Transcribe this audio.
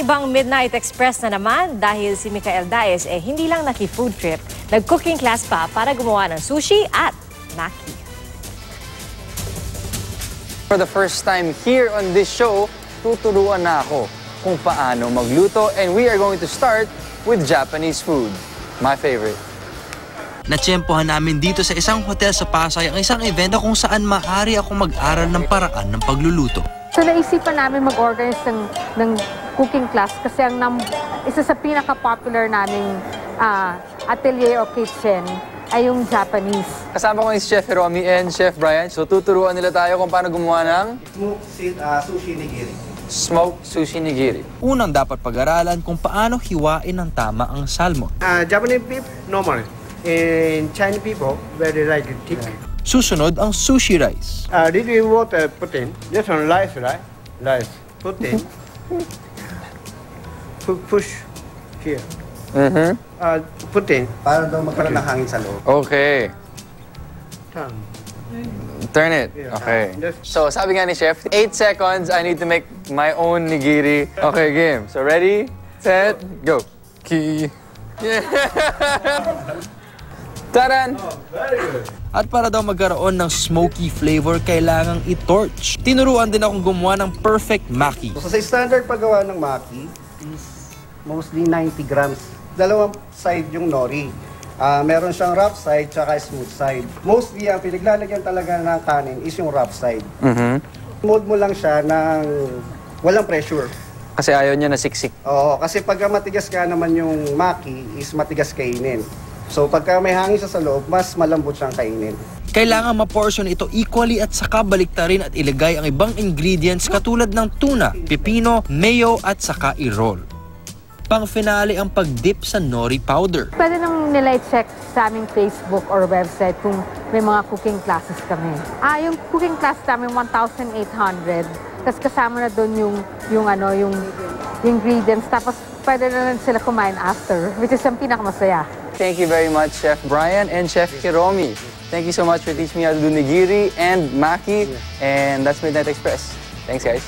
ibang Midnight Express na naman dahil si Micael Daes hindi lang naki-food trip, nag-cooking class pa para gumawa ng sushi at maki. For the first time here on this show, tuturuan na ako kung paano magluto, and we are going to start with Japanese food, my favorite. Natsyempohan namin dito sa isang hotel sa Pasay ang isang event kung saan maaari akong mag-aral ng paraan ng pagluluto. So naisipan namin mag-organize ng cooking class kasi isa sa pinaka-popular naming atelier o kitchen ay yung Japanese. Kasama ko ni Chef Hiromi and Chef Brian. So tuturuan nila tayo kung paano gumawa ng sushi nigiri. Smoked sushi nigiri. Unang dapat pag-aralan kung paano hiwain ng tama ang salmon. Japanese beef, normal. And Chinese people, very like thick. Susunod ang sushi rice. Little water put in. This one rice, right? Rice. Put in. Push here. Put in. Para daw magkaroon ng hangin sa loob. Okay. Turn it. Okay. So sabi nga ni Chef, 8 seconds, I need to make my own nigiri. Okay, game. So ready, set, go. Ki. Taran! At para daw magkaroon ng smoky flavor, kailangang i-torch. Tinuruan din akong gumawa ng perfect maki. So sa standard paggawa ng maki is mostly 90 grams. Dalawang side yung nori. Meron siyang rough side tsaka smooth side. Mostly ang pinaglalagyan talaga ng kanin is yung rough side. Mold mo lang siya ng walang pressure. Kasi ayaw niya na siksik. Oo, kasi pagka matigas ka naman yung maki is matigas kainin. So pagka may hangin sa loob, mas malambot siyang kainin. Kailangan ma-portion ito equally at saka baliktarin at ilagay ang ibang ingredients katulad ng tuna, pipino, mayo at saka i-roll. Pang-finale ang pag-dip sa nori powder. Pwede nang nila i-check sa aming Facebook or website kung may mga cooking classes kami. Yung cooking class namin 1,800. Tapos kasama na doon yung ingredients. Tapos pwede na lang sila kumain after, which is ang pinakamasaya. Thank you very much, Chef Brian and Chef Hiromi. Thank you so much for teaching me how to do nigiri and maki. And that's Midnight Express. Thanks, guys.